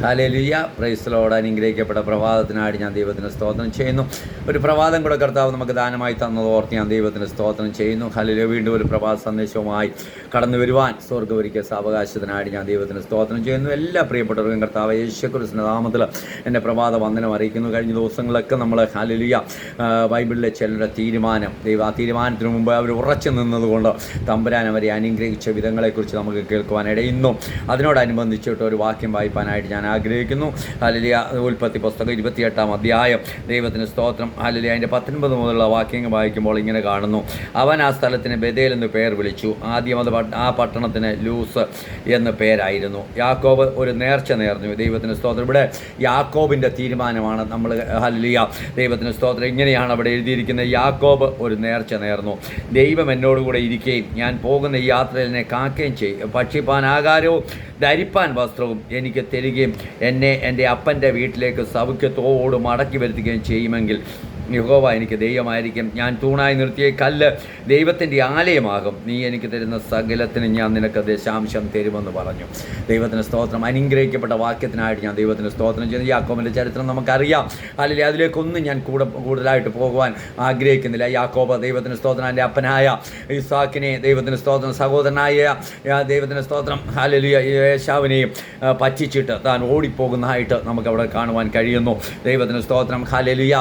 Hallelujah. Praise the Lord. അനുഗ്രഹിക്കപ്പെട്ട പ്രഭാതത്തിനായിട്ട് ഞാൻ ദൈവത്തിന് സ്തോത്രം ചെയ്യുന്നു. ഒരു പ്രഭാതം കൂടെ കർത്താവ് നമുക്ക് ദാനമായി തന്നത് ഓർത്ത് ഞാൻ ദൈവത്തിന് സ്തോത്രം ചെയ്യുന്നു. ഹല്ലേലൂയ. വീണ്ടും ഒരു പ്രഭാത സന്ദേശവുമായി കടന്നു വരുവാൻ സ്വർഗ്ഗമൊരുക്കിയ സാവകാശത്തിനായിട്ട് ഞാൻ ദൈവത്തിന് സ്തോത്രം ചെയ്യുന്നു. എല്ലാ പ്രിയപ്പെട്ടവർക്കും കർത്താവ് യേശുക്രിസ്തുവിന്റെ നാമത്തിൽ എൻ്റെ പ്രഭാത വന്ദനം അറിയിക്കുന്നു. കഴിഞ്ഞ ദിവസങ്ങളൊക്കെ നമ്മൾ ഹല്ലേലൂയ ബൈബിളിലെ ചിലരുടെ തീരുമാനം, ആ തീരുമാനത്തിന് മുമ്പ് അവർ ഉറച്ചു നിന്നതുകൊണ്ട് തമ്പുരാൻ അവരെ അനുഗ്രഹിച്ച വിധങ്ങളെക്കുറിച്ച് നമുക്ക് കേൾക്കുവാനിടയുന്നു. അതിനോടനുബന്ധിച്ചിട്ട് ഒരു വാക്യം വായിപ്പാനായിട്ട് ഞാൻ ആഗ്രഹിക്കുന്നു. ഹല്ലേലൂയ. ഉൽപ്പത്തി പുസ്തകം 28-ാം അധ്യായം. ദൈവത്തിന് സ്തോത്രം. ഹല്ലേലൂയ. അതിൻ്റെ 19 മുതലുള്ള വാക്യങ്ങൾ വായിക്കുമ്പോൾ ഇങ്ങനെ കാണുന്നു. അവൻ ആ സ്ഥലത്തിന് ബേഥേൽ എന്ന് പേർ വിളിച്ചു. ആദ്യം അത് ആ പട്ടണത്തിന് ലൂസ് എന്ന് പേരായിരുന്നു. യാക്കോബ് ഒരു നേർച്ച നേർന്നു. ദൈവത്തിന് സ്തോത്രം. ഇവിടെ യാക്കോബിൻ്റെ തീരുമാനമാണ് നമ്മൾ ഹല്ലേലൂയ. ദൈവത്തിന് സ്തോത്രം. ഇങ്ങനെയാണ് അവിടെ എഴുതിയിരിക്കുന്നത്. യാക്കോബ് ഒരു നേർച്ച നേർന്നു. ദൈവം എന്നോടുകൂടെ ഇരിക്കുകയും ഞാൻ പോകുന്ന ഈ യാത്രയിൽ എന്നെ കാക്കുകയും ചെയ്യും. ഭക്ഷിപ്പാൻ ആഹാരവും ധരിപ്പാൻ വസ്ത്രവും എനിക്ക് തരികയും എന്നെ എൻ്റെ അപ്പൻ്റെ വീട്ടിലേക്ക് സൗഖ്യത്തോട് മടക്കി വരുത്തുകയും ചെയ്യുമെങ്കിൽ യഹോവ എനിക്ക് ദൈവമായിരിക്കും. ഞാൻ തൂണായി നിർത്തിയ കല്ല് ദൈവത്തിൻ്റെ ആലയമാകും. നീ എനിക്ക് തരുന്ന സകലത്തിന് ഞാൻ നിനക്ക് ദശാംശം തരുമെന്ന് പറഞ്ഞു. ദൈവത്തിന് സ്തോത്രം. അനുഗ്രഹിക്കപ്പെട്ട വാക്യത്തിനായിട്ട് ഞാൻ ദൈവത്തിന് സ്തോത്രം ചെയ്യുന്നു. യാക്കോബിൻ്റെ ചരിത്രം നമുക്കറിയാം. അല്ലെങ്കിൽ അതിലേക്കൊന്നും ഞാൻ കൂടുതലായിട്ട് പോകുവാൻ ആഗ്രഹിക്കുന്നില്ല. യാക്കോബ് ദൈവത്തിന് സ്തോത്രം എൻ്റെ അപ്പനായ ഇസാക്കിനെ, ദൈവത്തിന് സ്തോത്രം സഹോദരനായ ദൈവത്തിന് സ്തോത്രം ഹല്ലേലൂയ ഏശാവിനെയും പറ്റിച്ചിട്ട് താൻ ഓടിപ്പോകുന്നതായിട്ട് നമുക്കവിടെ കാണുവാൻ കഴിയുന്നു. ദൈവത്തിന് സ്തോത്രം. ഹല്ലേലൂയ.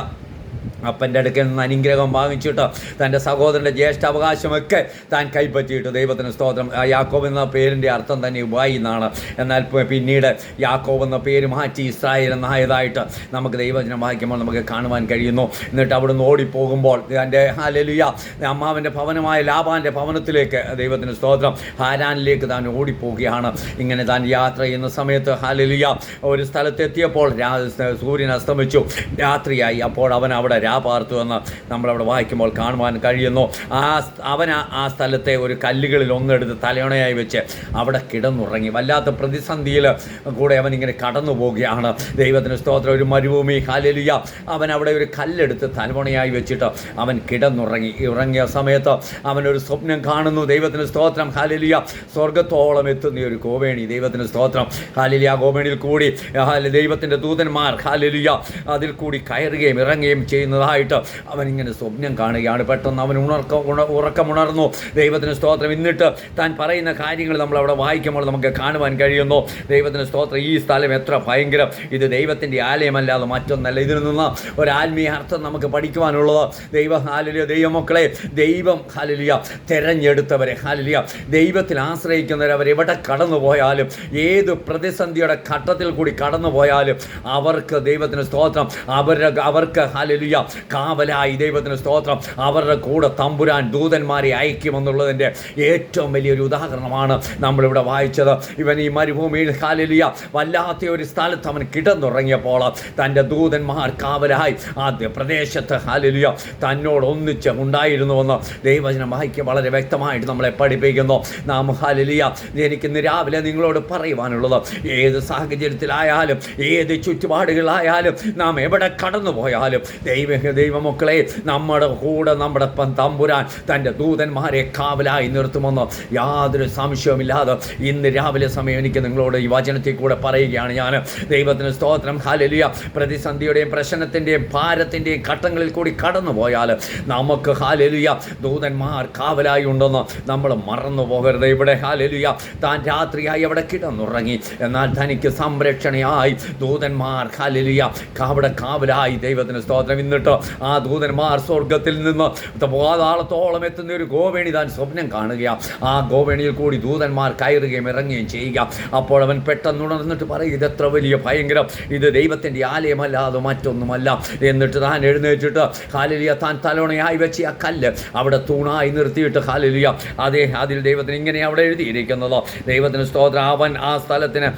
അപ്പൻ്റെ അടുക്കൽ നിന്ന് അനുഗ്രഹം വാങ്ങിച്ചിട്ട് തൻ്റെ സഹോദരൻ്റെ ജ്യേഷ്ഠാവകാശമൊക്കെ താൻ കൈപ്പറ്റിയിട്ട് ദൈവത്തിന് സ്തോത്രം. യാക്കോബ് എന്ന പേരിൻ്റെ അർത്ഥം തന്നെ ഉബായി എന്നാണ്. എന്നാൽ പിന്നീട് യാക്കോബ് എന്ന പേര് മാറ്റി ഇസ്രായേൽ എന്നായതായിട്ട് നമുക്ക് ദൈവവചനം വായിക്കുമ്പോൾ നമുക്ക് കാണുവാൻ കഴിയുന്നു. എന്നിട്ട് അവിടുന്ന് ഓടിപ്പോകുമ്പോൾ തൻ്റെ ഹല്ലേലൂയ അമ്മാവൻ്റെ ഭവനമായ ലാബാൻ്റെ ഭവനത്തിലേക്ക് ദൈവത്തിന് സ്തോത്രം ഹാരാനിലേക്ക് താൻ ഓടിപ്പോവുകയാണ്. ഇങ്ങനെ താൻ യാത്ര ചെയ്യുന്ന സമയത്ത് ഹല്ലേലൂയ ഒരു സ്ഥലത്തെത്തിയപ്പോൾ സൂര്യൻ അസ്തമിച്ചു, രാത്രിയായി. അപ്പോൾ അവൻ അവിടെ പാർത്തു എന്ന് നമ്മളവിടെ വായിക്കുമ്പോൾ കാണുവാൻ കഴിയുന്നു. അവൻ ആ സ്ഥലത്തെ ഒരു കല്ലുകളിൽ ഒന്നെടുത്ത് തലയണയായി വെച്ച് അവിടെ കിടന്നുറങ്ങി. വല്ലാത്ത പ്രതിസന്ധിയിൽ കൂടെ അവൻ ഇങ്ങനെ കടന്നു പോവുകയാണ്. ദൈവത്തിന് സ്തോത്രം. ഒരു മരുഭൂമി. ഹല്ലേലൂയ. അവൻ അവിടെ ഒരു കല്ലെടുത്ത് തലവണയായി വെച്ചിട്ട് അവൻ കിടന്നുറങ്ങി. ഉറങ്ങിയ സമയത്ത് അവനൊരു സ്വപ്നം കാണുന്നു. ദൈവത്തിന് സ്തോത്രം. ഹല്ലേലൂയ. സ്വർഗത്തോളം എത്തുന്ന ഒരു ഗോവേണി. ദൈവത്തിന് സ്തോത്രം. ഹല്ലേലൂയ. ഗോവേണിയിൽ കൂടി ദൈവത്തിൻ്റെ ദൂതന്മാർ ഹല്ലേലൂയ അതിൽ കൂടി കയറുകയും ഇറങ്ങുകയും ചെയ്യുന്നതായിട്ട് അവൻ ഇങ്ങനെ സ്വപ്നം കാണുകയാണ്. പെട്ടെന്ന് അവൻ ഉറക്കമുണർന്നു. ദൈവത്തിന് സ്തോത്രം. എന്നിട്ട് താൻ പറയുന്ന കാര്യങ്ങൾ നമ്മളവിടെ വായിക്കുമ്പോൾ നമുക്ക് കാണുവാൻ കഴിയുന്നു. ദൈവത്തിന് സ്തോത്രം. ഈ സ്ഥലം എത്ര ഭയങ്കരം! ഇത് ദൈവത്തിൻ്റെ ആലയമല്ലാതെ മറ്റൊന്നല്ല. ഇതിൽ നിന്ന് ഒരു ആത്മീയ അർത്ഥം നമുക്ക് പഠിക്കുവാനുള്ളത് ഹല്ലേലൂയ ദൈവമക്കളെ, ദൈവം ഹല്ലേലൂയ തിരഞ്ഞെടുത്തവരെ, ഹല്ലേലൂയ ദൈവത്തിൽ ആശ്രയിക്കുന്നവരെ, അവരെവിടെ കടന്നു പോയാലും, ഏത് പ്രതിസന്ധിയുടെ ഘട്ടത്തിൽ കൂടി കടന്നു പോയാലും അവർക്ക് ദൈവത്തിന് സ്തോത്രം അവർക്ക് ഹല്ലേലൂയ കാവലായി ദൈവത്തിന് സ്തോത്രം അവരുടെ കൂടെ തമ്പുരാൻ ദൂതന്മാരെ അയക്കുമെന്നുള്ളതിൻ്റെ ഏറ്റവും വലിയൊരു ഉദാഹരണമാണ് നമ്മളിവിടെ വായിച്ചത്. ഇവൻ ഈ മരുഭൂമിയിൽ ഹല്ലേലൂയ വല്ലാത്ത ഒരു സ്ഥലത്ത് അവൻ കിടന്നുറങ്ങിയപ്പോൾ തൻ്റെ ദൂതന്മാർ കാവലായി ആദ്യ പ്രദേശത്ത് ഹല്ലേലൂയ തന്നോട് ഒന്നിച്ച് ഉണ്ടായിരുന്നുവെന്ന് ദൈവവചനം വായിക്കുക വളരെ വ്യക്തമായിട്ട് നമ്മളെ പഠിപ്പിക്കുന്നു. നാം ഹല്ലേലൂയ എനിക്കിന്ന് രാവിലെ നിങ്ങളോട് പറയുവാനുള്ളത്, ഏത് സാഹചര്യത്തിലായാലും, ഏത് ചുറ്റുപാടുകളായാലും, നാം എവിടെ കടന്നു പോയാലും ദൈവമക്കളെ നമ്മുടെ കൂടെ നമ്മുടെ തമ്പുരാൻ തൻ്റെ ദൂതന്മാരെ കാവലായി നിർത്തുമെന്ന് യാതൊരു സംശയവുമില്ലാതെ ഇന്ന് രാവിലെ സമയം എനിക്ക് നിങ്ങളോട് ഈ വചനത്തിൽ കൂടെ പറയുകയാണ് ഞാൻ. ദൈവത്തിന് സ്തോത്രം. ഹല്ലേലൂയ. പ്രതിസന്ധിയുടെയും പ്രശ്നത്തിൻ്റെയും ഭാരത്തിൻ്റെയും ഘട്ടങ്ങളിൽ കൂടി കടന്നു പോയാൽ നമുക്ക് ഹല്ലേലൂയ ദൂതന്മാർ കാവലായി ഉണ്ടെന്ന് നമ്മൾ മറന്നു പോകരുത്. ഇവിടെ ഹല്ലേലൂയ താൻ രാത്രിയായി അവിടെ കിടന്നുറങ്ങി. എന്നാൽ തനിക്ക് സംരക്ഷണയായി ദൂതന്മാർ ഹല്ലേലൂയ അവിടെ കാവലായി. ദൈവത്തിന് സ്തോത്രം. എന്നിട്ട് ആ ദൂതന്മാർ സ്വർഗത്തിൽ നിന്ന് പാതാളത്തോളം എത്തുന്ന ഒരു ഗോവേണി താൻ സ്വപ്നം കാണുകയാണ്. ആ ഗോവേണിയിൽ കൂടി ദൂതന്മാർ കയറുകയും ഇറങ്ങുകയും ചെയ്യുക. അപ്പോൾ അവൻ പെട്ടെന്ന് ഉണർന്നിട്ട് പറയും, ഇതെത്ര വലിയ ഭയങ്കരം! ഇത് ദൈവത്തിൻ്റെ ആലയമല്ലാതെ മറ്റൊന്നുമല്ല. എന്നിട്ട് താൻ എഴുന്നേറ്റിട്ട് ഹല്ലേലൂയ താൻ തലവണയായി വെച്ച് ആ കല്ല് അവിടെ തൂണായി നിർത്തിയിട്ട് ഹല്ലേലൂയ അതിൽ ദൈവത്തിന് ഇങ്ങനെ അവിടെ എഴുതിയിരിക്കുന്നത്. ദൈവത്തിന് സ്തോത്രം. അവൻ ആ സ്ഥലത്തിന്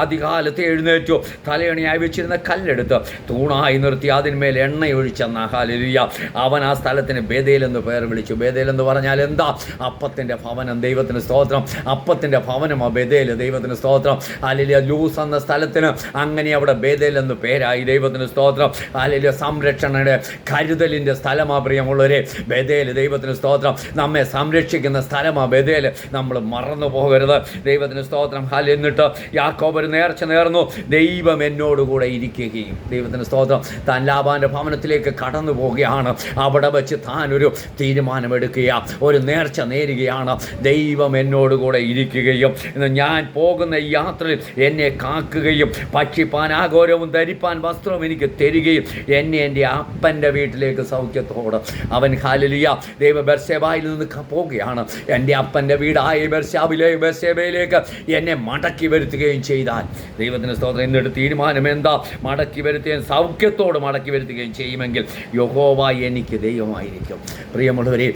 അധികാലത്ത് എഴുന്നേറ്റു തലയണയായി വെച്ചിരുന്ന കല്ലെടുത്ത് തൂണായി നിർത്തി അതിന്മേൽ എണ്ണ ഒഴിച്ചെന്ന ഹല്ലേലൂയ. അവൻ ആ സ്ഥലത്തിന് ബേഥേൽ എന്ന് പേർ വിളിച്ചു. ബേഥേൽ എന്ന് പറഞ്ഞാൽ എന്താ? അപ്പത്തിൻ്റെ ഭവനം. ദൈവത്തിന് സ്തോത്രം. അപ്പത്തിൻ്റെ ഭവനമാണ് ബേഥേൽ. ദൈവത്തിന് സ്തോത്രം. ഹല്ലേലൂയ. ലൂസ് എന്ന സ്ഥലത്തിന് അങ്ങനെ അവിടെ ബേഥേൽ എന്ന് പേരായി. ദൈവത്തിന് സ്തോത്രം. ഹല്ലേലൂയ. സംരക്ഷണയുടെ കരുതലിൻ്റെ സ്ഥലമാണ് പ്രിയമുള്ളവരെ ബേഥേൽ. ദൈവത്തിന് സ്തോത്രം. നമ്മെ സംരക്ഷിക്കുന്ന സ്ഥലമാണ് ബേഥേൽ. നമ്മൾ മറന്നു പോകരുത്. ദൈവത്തിന് സ്തോത്രം. എന്നിട്ട് യാക്കോബ് ഒരു നേർച്ച നേർന്നു, ദൈവം എന്നോടുകൂടെ ഇരിക്കുകയും. ദൈവത്തിന് സ്തോത്രം. താൻ ലാബാൻ്റെ ഭവനത്തിലേക്ക് കടന്നു പോവുകയാണ്. അവിടെ വെച്ച് താൻ ഒരു തീരുമാനമെടുക്കുകയാണ്, ഒരു നേർച്ച നേരുകയാണ്. ദൈവം എന്നോടുകൂടെ ഇരിക്കുകയും ഞാൻ പോകുന്ന ഈ യാത്രയിൽ എന്നെ കാക്കുകയും ഭക്ഷിപ്പാൻ ആഹാരവും ധരിപ്പാൻ വസ്ത്രവും എനിക്ക് തരികയും എന്നെ എൻ്റെ അപ്പൻ്റെ വീട്ടിലേക്ക് സൗഖ്യത്തോടെ അവൻ ഹല്ലേലൂയ ദൈവ ബെർശേബയിൽ നിന്ന് പോവുകയാണ്. എൻ്റെ അപ്പൻ്റെ വീടായ ബെർശേബയിലേക്ക് എന്നെ മടക്കി വരുത്തുകയും ചെയ്താൽ ദൈവത്തിന് സ്തോത്രം. എന്നിട്ട് തീരുമാനം എന്താ? മടക്കി വരുത്തുകയും സൗഖ്യത്തോട് മടക്കി വരുത്തുകയും ചെയ്യുമെങ്കിൽ യഹോവ എനിക്ക് ദൈവമായിരിക്കും. പ്രിയമുള്ളവരെ,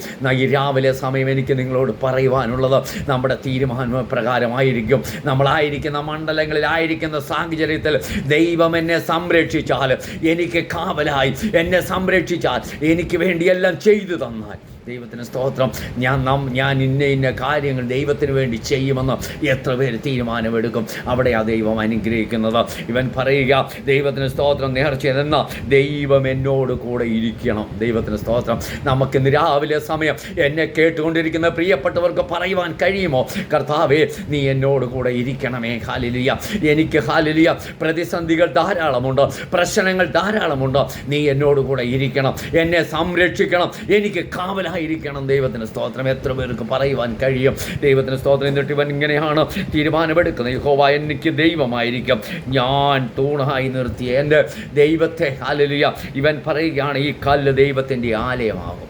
ഈ രാവിലെ സമയം എനിക്ക് നിങ്ങളോട് പറയുവാനുള്ളത് നമ്മുടെ തീരുമാന പ്രകാരമായിരിക്കും. നമ്മളായിരിക്കുന്ന മണ്ഡലങ്ങളിലായിരിക്കുന്ന സാഹചര്യത്തിൽ ദൈവം എന്നെ സംരക്ഷിച്ചാൽ, എനിക്ക് കാവലായി എന്നെ സംരക്ഷിച്ചാൽ, എനിക്ക് വേണ്ടിയെല്ലാം ചെയ്തു തന്നാൽ ദൈവത്തിന് സ്തോത്രം, ഞാൻ ഇന്ന കാര്യങ്ങൾ ദൈവത്തിന് വേണ്ടി ചെയ്യുമെന്ന് എത്ര പേര് തീരുമാനമെടുക്കും? അവിടെയാണ് ദൈവം അനുഗ്രഹിക്കുന്നത്. ഇവൻ പറയുക, ദൈവത്തിന് സ്തോത്രം, നേർച്ചയെന്ന ദൈവം എന്നോട് കൂടെ ഇരിക്കണം. ദൈവത്തിന് സ്തോത്രം. നമുക്കിന്ന് രാവിലെ സമയം എന്നെ കേട്ടുകൊണ്ടിരിക്കുന്ന പ്രിയപ്പെട്ടവർക്ക് പറയുവാൻ കഴിയുമോ? കർത്താവേ, നീ എന്നോട് കൂടെ ഇരിക്കണമേ. ഹല്ലേലൂയ. എനിക്ക് ഹല്ലേലൂയ പ്രതിസന്ധികൾ ധാരാളമുണ്ട്, പ്രശ്നങ്ങൾ ധാരാളമുണ്ട്. നീ എന്നോട് കൂടെ ഇരിക്കണം, എന്നെ സംരക്ഷിക്കണം, എനിക്ക് കാവലായിരിക്കണം. ദൈവത്തിന് സ്തോത്രം. എത്ര പേർക്ക് പറയുവാൻ കഴിയും? ദൈവത്തിന് സ്തോത്രം. എന്നിട്ട് ഇവൻ ഇങ്ങനെയാണ് തീരുമാനമെടുക്കുന്നത്, യഹോവ എനിക്ക് ദൈവമായിരിക്കും, ഞാൻ തൂണായി നിർത്തിയ എൻ്റെ ദൈവത്തെ. ഹല്ലേലൂയ. ഇവൻ പറയുകയാണ്, ഈ കല്ല് ദൈവത്തിൻ്റെ ആലയമാകും.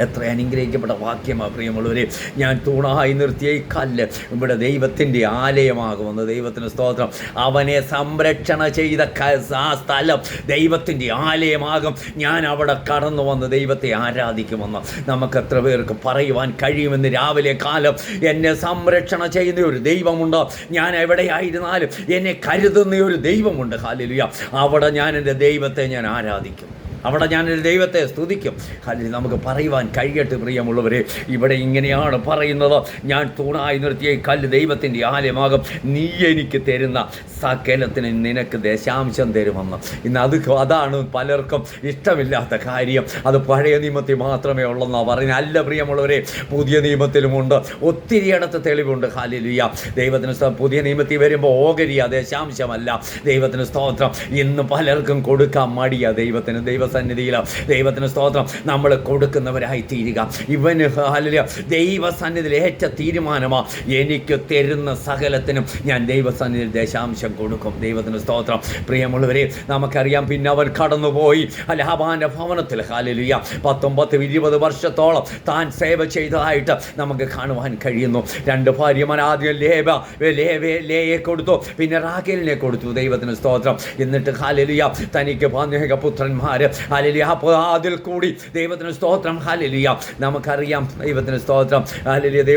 എത്ര അനുഗ്രഹിക്കപ്പെട്ട വാക്യമാണ് പ്രിയമുള്ളവരെ. ഞാൻ തൂണായി നിർത്തിയ ഈ കല്ല് ഇവിടെ ദൈവത്തിൻ്റെ ആലയമാകുമെന്ന്. ദൈവത്തിന് സ്തോത്രം. അവനെ സംരക്ഷണ ചെയ്ത ആ സ്ഥലം ദൈവത്തിൻ്റെ ആലയമാകും. ഞാൻ അവിടെ കടന്നു വന്ന് ദൈവത്തെ ആരാധിക്കുമെന്ന് നമുക്ക് എത്ര പേർക്ക് പറയുവാൻ കഴിയുമെന്ന്? രാവിലെ കാലം എന്നെ സംരക്ഷണ ചെയ്യുന്ന ഒരു ദൈവമുണ്ട്. ഞാൻ എവിടെയായിരുന്നാലും എന്നെ കരുതുന്ന ഒരു ദൈവമുണ്ട്. ഹല്ലേലൂയ. അവിടെ ഞാൻ എൻ്റെ ദൈവത്തെ ഞാൻ ആരാധിക്കും, അവിടെ ഞാനൊരു ദൈവത്തെ സ്തുതിക്കും. അല്ലെങ്കിൽ നമുക്ക് പറയുവാൻ കഴിയട്ടെ പ്രിയമുള്ളവരെ. ഇവിടെ ഇങ്ങനെയാണ് പറയുന്നത്, ഞാൻ തൂണായി നിർത്തിയ കല്ല് ദൈവത്തിൻ്റെ ആലയമാകും, നീ എനിക്ക് തരുന്ന സകലത്തിന് നിനക്ക് ദശാംശം തരുമെന്ന്. ഇന്ന് അതാണ് പലർക്കും ഇഷ്ടമില്ലാത്ത കാര്യം. അത് പഴയ നിയമത്തിൽ മാത്രമേ ഉള്ളെന്നാണ് പറയുന്നത്. അല്ല പ്രിയമുള്ളവരെ, പുതിയ നിയമത്തിലുമുണ്ട്. ഒത്തിരിയിടത്ത് തെളിവുണ്ട്. ഹല്ലേലൂയ. ദൈവത്തിന് പുതിയ നിയമത്തിൽ വരുമ്പോൾ ഓഹരിയ, ദശാംശമല്ല. ദൈവത്തിന് സ്തോത്രം. ഇന്ന് പലർക്കും കൊടുക്കാൻ മടിയാ ദൈവത്തിന്. ദൈവസന്നിധിയിൽ ദൈവത്തിന് സ്തോത്രം നമ്മൾ കൊടുക്കുന്നവരായി തീരുക. ഇവന് ഹല്ലേലൂയ ദൈവസന്നിധിയിൽ ഏറ്റ തീരുമാനമാണ്, എനിക്ക് തരുന്ന സകലത്തിനും ഞാൻ ദൈവസന്നിധിയിൽ ദശാംശം കൊടുക്കും. ദൈവത്തിന് സ്തോത്രം. പ്രിയമുള്ളവരെ, നമുക്കറിയാം, പിന്നെ അവൻ കടന്നുപോയി ലാബാന്റെ ഭവനത്തിൽ. ഹല്ലേലൂയ 19-20 വർഷത്തോളം താൻ സേവ ചെയ്തതായിട്ട് നമുക്ക് കാണുവാൻ കഴിയുന്നു. 2 ഭാര്യമാർ, ആദ്യം ലേയെ കൊടുത്തു, പിന്നെ റാഖേലിനെ കൊടുത്തു. ദൈവത്തിന് സ്തോത്രം. എന്നിട്ട് ഹല്ലേലൂയ തനിക്ക് അനേക പുത്രന്മാർ. ഹല്ലേലൂയ. അപ്പോൾ അതിൽ കൂടി ദൈവത്തിന് സ്തോത്രം. ഹല്ലേലൂയ. നമുക്കറിയാം ദൈവത്തിന് സ്തോത്രം. ഹല്ലേലൂയ.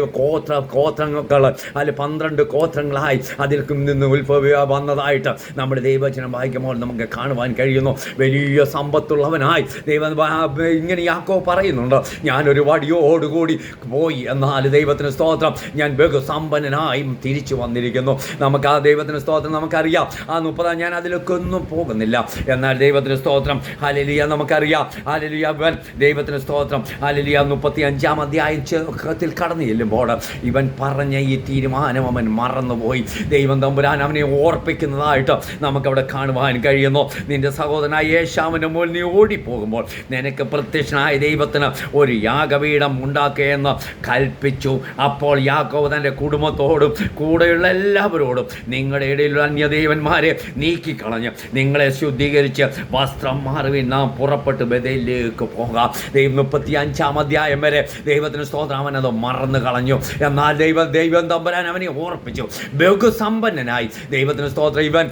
ഗോത്രങ്ങൾ അതിൽ 12 ഗോത്രങ്ങളായി അതിൽ നിന്ന് വന്നതായിട്ട് നമ്മുടെ ദൈവവചനം വായിക്കുമ്പോൾ നമുക്ക് കാണുവാൻ കഴിയുന്നു. വലിയ സമ്പത്തുള്ളവനായി ദൈവം ഇങ്ങനെ യാക്കോബ് പറയുന്നുണ്ട്, ഞാനൊരു വടിയോടുകൂടി പോയി, എന്നാൽ ദൈവത്തിന് സ്തോത്രം ഞാൻ ബഹുസമ്പന്നനായും തിരിച്ചു വന്നിരിക്കുന്നു. നമുക്ക് ആ ദൈവത്തിന് സ്തോത്രം നമുക്കറിയാം. ആ 30 ഞാൻ അതിലൊക്കെ ഒന്നും പോകുന്നില്ല. എന്നാൽ ദൈവത്തിന് സ്തോത്രം. ഹല്ലേലൂയ. നമുക്കറിയാം. ഹല്ലേലൂയ. ദൈവത്തിന് സ്തോത്രം. ഹല്ലേലൂയ 35-ാം അധ്യായത്തിൽ കടന്നു ചെല്ലുമ്പോൾ ഇവൻ പറഞ്ഞ ഈ തീരുമാനം അവൻ മറന്നുപോയി. ദൈവം തമ്പുരാൻ അവനെ ഓർപ്പിക്കുന്നതായിട്ട് നമുക്കവിടെ കാണുവാൻ കഴിയുന്നു. നിന്റെ സഹോദരനായ യേശാവിൻ്റെ മുന്നിൽ നീ ഓടിപ്പോകുമ്പോൾ നിനക്ക് പ്രത്യക്ഷനായ ദൈവത്തിന് ഒരു യാഗപീഠം ഉണ്ടാക്കുകയെന്ന് കൽപ്പിച്ചു. അപ്പോൾ യാക്കോബ് തൻ്റെ കുടുംബത്തോടും കൂടെയുള്ള എല്ലാവരോടും, നിങ്ങളുടെ ഇടയിലുള്ള അന്യദൈവന്മാരെ നീക്കിക്കളഞ്ഞ് നിങ്ങളെ ശുദ്ധീകരിച്ച് വസ്ത്രം മാറുവിൻ, നാം പുറപ്പെട്ട് ബേഥേലിലേക്ക് പോകാം. ദൈവം 35-ാം അധ്യായം വരെ ദൈവത്തിന് സ്തോത്രം അവനത് മറന്നു കളഞ്ഞു. എന്നാൽ ദൈവം തമ്പുരാൻ അവനെ ഓർപ്പിച്ചു. ബഹുസമ്പന്നനായി ദൈവത്തിന് സ്തോത്രം. ഇവൻ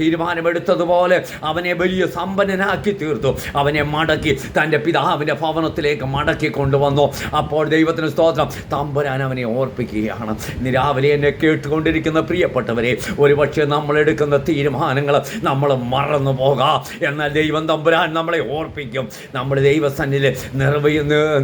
തീരുമാനമെടുത്തതുപോലെ അവനെ വലിയ സമ്പന്നനാക്കി തീർത്തു. അവനെ മടക്കി തൻ്റെ പിതാവിൻ്റെ ഭവനത്തിലേക്ക് മടക്കി കൊണ്ടുവന്നു. അപ്പോൾ ദൈവത്തിന് സ്തോത്രം തമ്പുരാൻ അവനെ ഓർപ്പിക്കുകയാണ്. ഇന്ന് രാവിലെ എന്നെ കേട്ടുകൊണ്ടിരിക്കുന്ന പ്രിയപ്പെട്ടവരെ, ഒരുപക്ഷെ നമ്മളെടുക്കുന്ന തീരുമാനങ്ങൾ നമ്മൾ മറന്നു പോകാം. എന്നാൽ ദൈവം തമ്പുരാൻ നമ്മളെ ദൈവത്തിനായി ഓർപ്പിക്കും. നമ്മൾ ദൈവസന്നിധിയിൽ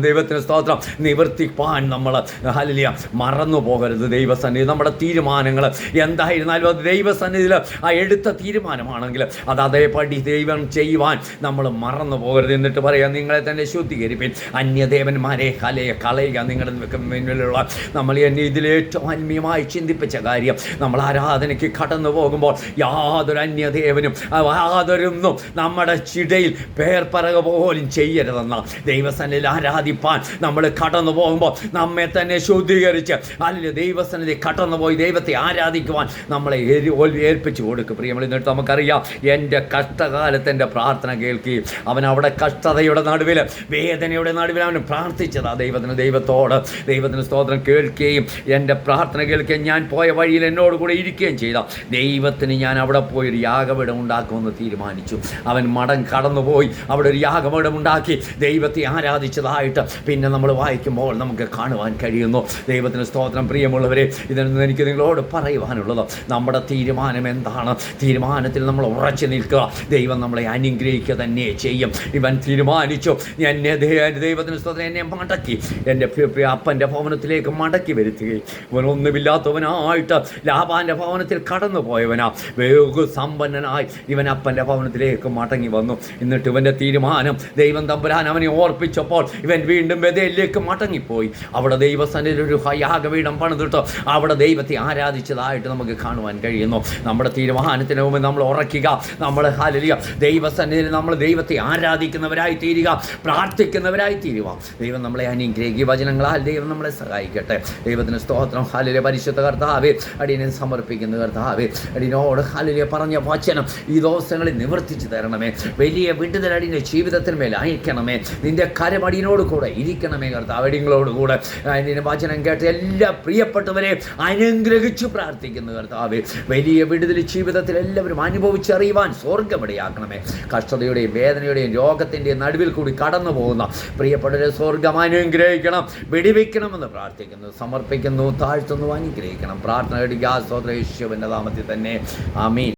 ദൈവത്തിന് സ്തോത്രം നിവർത്തിപ്പാൻ നമ്മൾ ഹല്ലേലൂയ മറന്നു പോകരുത്. ദൈവസന്നിധി നമ്മുടെ തീരുമാനങ്ങൾ എന്തായിരുന്നാലും അത് ദൈവസന്നിധിയിൽ ആ എടുത്ത തീരുമാനമാണെങ്കിൽ അത് അതേപടി ദൈവം ചെയ്യുവാൻ നമ്മൾ മറന്നു പോകരുത്. എന്നിട്ട് പറയാം, നിങ്ങളെ തന്നെ ശുദ്ധീകരിപ്പിൻ, അന്യദേവന്മാരെ കളയുക. നിങ്ങളുടെ മുന്നിലുള്ള നമ്മൾ എന്നെ ഇതിലേറ്റവും ആത്മീയമായി ചിന്തിപ്പിച്ച കാര്യം, നമ്മൾ ആരാധനയ്ക്ക് കടന്നു പോകുമ്പോൾ യാതൊരു അന്യദേവനും യാതൊരൊന്നും നമ്മുടെ ചിടയിൽ പേർപ്പറക പോലും ചെയ്യരുതെന്ന ദൈവസന്നിധിയിൽ ആരാധിപ്പാൻ നമ്മൾ കടന്നു പോകുമ്പോൾ നമ്മെ തന്നെ ശുദ്ധീകരിച്ച് അല്ലെങ്കിൽ ദൈവസന്നിധി കടന്നുപോയി ദൈവത്തെ ആരാധിക്കുവാൻ നമ്മളെ ഏൽപ്പിച്ചു കൊടുക്കും. പ്രിയമുള്ള, എന്നിട്ട് നമുക്കറിയാം, എൻ്റെ കഷ്ടകാലത്ത് എൻ്റെ പ്രാർത്ഥന കേൾക്കുകയും അവൻ അവിടെ കഷ്ടതയുടെ നടുവിൽ വേദനയുടെ നടുവിൽ അവൻ പ്രാർത്ഥിച്ചതാ ദൈവത്തിന് സ്തോത്രം കേൾക്കുകയും എൻ്റെ പ്രാർത്ഥന കേൾക്കുകയും ഞാൻ പോയ വഴിയിൽ എന്നോട് കൂടെ ഇരിക്കുകയും ചെയ്ത ദൈവത്തിന് ഞാൻ അവിടെ പോയി ഒരു യാഗപീഠം ഉണ്ടാക്കുമെന്ന് തീരുമാനിച്ചു. അവൻ കടന്നുപോയി അവിടെ ഒരു യാഗപീഠം ഉണ്ടാക്കി ദൈവത്തെ ആരാധിച്ചതായിട്ട് പിന്നെ നമ്മൾ വായിക്കുമ്പോൾ നമുക്ക് കാണുവാൻ കഴിയുന്നു. ദൈവത്തിന് സ്തോത്രം. പ്രിയമുള്ളവരെ, ഇതിൽ എനിക്ക് നിങ്ങളോട് പറയുവാനുള്ളത്, നമ്മുടെ തീരുമാനം എന്താണ്? തീരുമാനത്തിൽ നമ്മൾ ഉറച്ചു നിൽക്കുക. ദൈവം നമ്മളെ അനുഗ്രഹിക്കുക തന്നെ ചെയ്യും. ഇവൻ തീരുമാനിച്ചു, എന്നെ ദൈവത്തിന് സ്തോത്രം എന്നെ മടക്കി എൻ്റെ അപ്പൻ്റെ ഭവനത്തിലേക്ക് മടക്കി വരുത്തുകയും ഇവനൊന്നുമില്ലാത്തവനായിട്ട് ലാബാൻ്റെ ഭവനത്തിൽ കടന്നു പോയവനാ ബഹു സമ്പന്നനായി ഇവൻ അപ്പൻ്റെ ഭവനത്തിലേക്ക് മടങ്ങി വന്നു. എന്നിട്ട് ഇവൻ്റെ തീരുമാനം ദൈവം തമ്പുരാൻ അവനെ ഓർപ്പിച്ചപ്പോൾ ഇവൻ വീണ്ടും ബേഥേലിലേക്ക് മടങ്ങിപ്പോയി. അവിടെ ദൈവസന്നിധിയിൽ ഒരു യാഗപീഠം പണിതിട്ട് അവിടെ ദൈവത്തെ ആരാധിച്ചതായിട്ട് നമുക്ക് കാണുവാൻ കഴിയുന്നു. നമ്മുടെ തീരുമാനത്തിന് മുമ്പ് നമ്മൾ ഉറക്കുക. നമ്മൾ ഹല്ലേലൂയ ദൈവസന്നിധിയിൽ നമ്മൾ ദൈവത്തെ ആരാധിക്കുന്നവരായി തീരുക, പ്രാർത്ഥിക്കുന്നവരായി തീരുക. ദൈവം നമ്മളെ അനുഗ്രഹിക്കുക. വചനങ്ങളാൽ ദൈവം നമ്മളെ സഹായിക്കട്ടെ. ദൈവത്തിന് സ്തോത്രം. ഹല്ലേലൂയ. പരിശുദ്ധ കർത്താവേ, അടിയനെ സമർപ്പിക്കുന്ന കർത്താവേ, അടിയനോട് ഹല്ലേലൂയ പറഞ്ഞ വചനം ഈ ദിവസങ്ങളിൽ നിവർത്തിച്ചു തരണമേ. വലിയ വിടുതൽ അടിയൻ്റെ ജീവിതത്തിന് മേൽ അയക്കണമേ. നിൻ്റെ കരമടിയനോട് കൂടെ ഇരിക്കണമേ കർത്താവ്. അടിയങ്ങളോട് കൂടെ നിന്റെ വചനം കേട്ട് എല്ലാ പ്രിയപ്പെട്ടവരെ അനുഗ്രഹിച്ചു പ്രാർത്ഥിക്കുന്നു കർത്താവേ. വലിയ വിടുതൽ ജീവിതത്തിൽ എല്ലാവരും അനുഭവിച്ചറിയുവാൻ സ്വർഗ്ഗമിടയാക്കണമേ. കഷ്ടതയുടെയും വേദനയുടെയും രോഗത്തിൻ്റെയും നടുവിൽ കൂടി കടന്നു പോകുന്ന പ്രിയപ്പെട്ടവരെ സ്വർഗ്ഗം അനുഗ്രഹിക്കണം, വിടിവിക്കണമെന്ന് പ്രാർത്ഥിക്കുന്നു, സമർപ്പിക്കുന്നു, താഴ്ത്തുന്നു, അനുഗ്രഹിക്കണം. പ്രാർത്ഥന യേശുവിൻ്റെ നാമത്തിൽ തന്നെ. ആമീൻ.